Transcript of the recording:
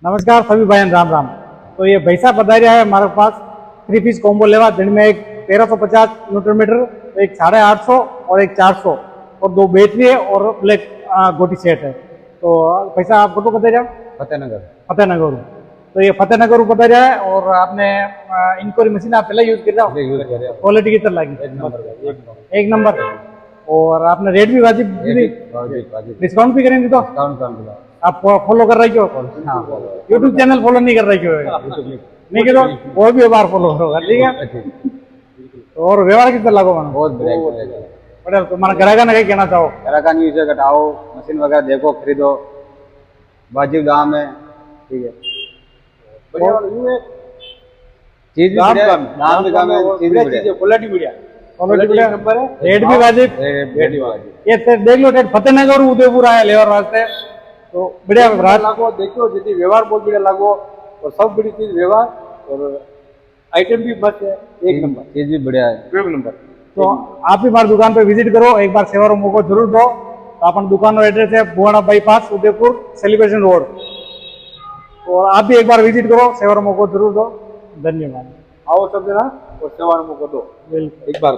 नमस्कार सभी भाई, राम राम। तो ये भाई साहब बता रहा है हमारे पास 3 पीस कॉम्बो लेवा, जिनमें एक 1350 न्यूटन मीटर, एक 850 और एक 400 और 2 बैटरी है और ब्लैक गोटी सेट है। तो पैसा आप फोटो बता रहा फतेहनगर फतेहनगर। तो ये फतेहनगर बता रहा है और आपने इंक्वायरी मशीन आप पहले यूज कर रहा हो, यूज करे क्वालिटी की तरह लगी एक नंबर एक नंबर। और आपने रेट भी वाजिब डिस्काउंट भी करेंगे तो डिस्काउंट आप फॉलो कर रही हो। हाँ, यूट्यूब चैनल फॉलो नहीं कर रही हो, नहीं करो वो भी बार फॉलो होगा, ठीक है। और व्यवहार कितना लागो मानो बहुत बढ़िया बढ़िया। तुम्हारा ग्राहक ने कहीं कहना चाहो? ग्राहक न्यूज घटाओ, मशीन वगैरह देखो, खरीदो, वाजिब दाम है, ठीक है। चीज भी बढ़िया, दाम भी कम है, चीज भी बढ़िया, क्वालिटी बढ़िया नंबर है, रेट भी वाजिब। ये देख लो, रेट फतेहनगर उदयपुर आया लेवर वास्ते, तो बढ़िया रात लागो देखो जी व्यवहार बहुत बढ़िया लागो और सब बड़ी चीज व्यवहार और आइटम भी बस है एक नंबर, चीज भी बढ़िया है, एक नंबर। तो आप भी हमारी दुकान पे विजिट करो, एक बार सेवा मौको जरूर दो। तो अपन दुकान का एड्रेस है Bhaona bypass Udaipur celebration road. और आप भी एक बार विजिट करो, सेवा मौको जरूर दो। धन्यवाद। आओ सब जना और सेवा को दो बिल्कुल एक बार।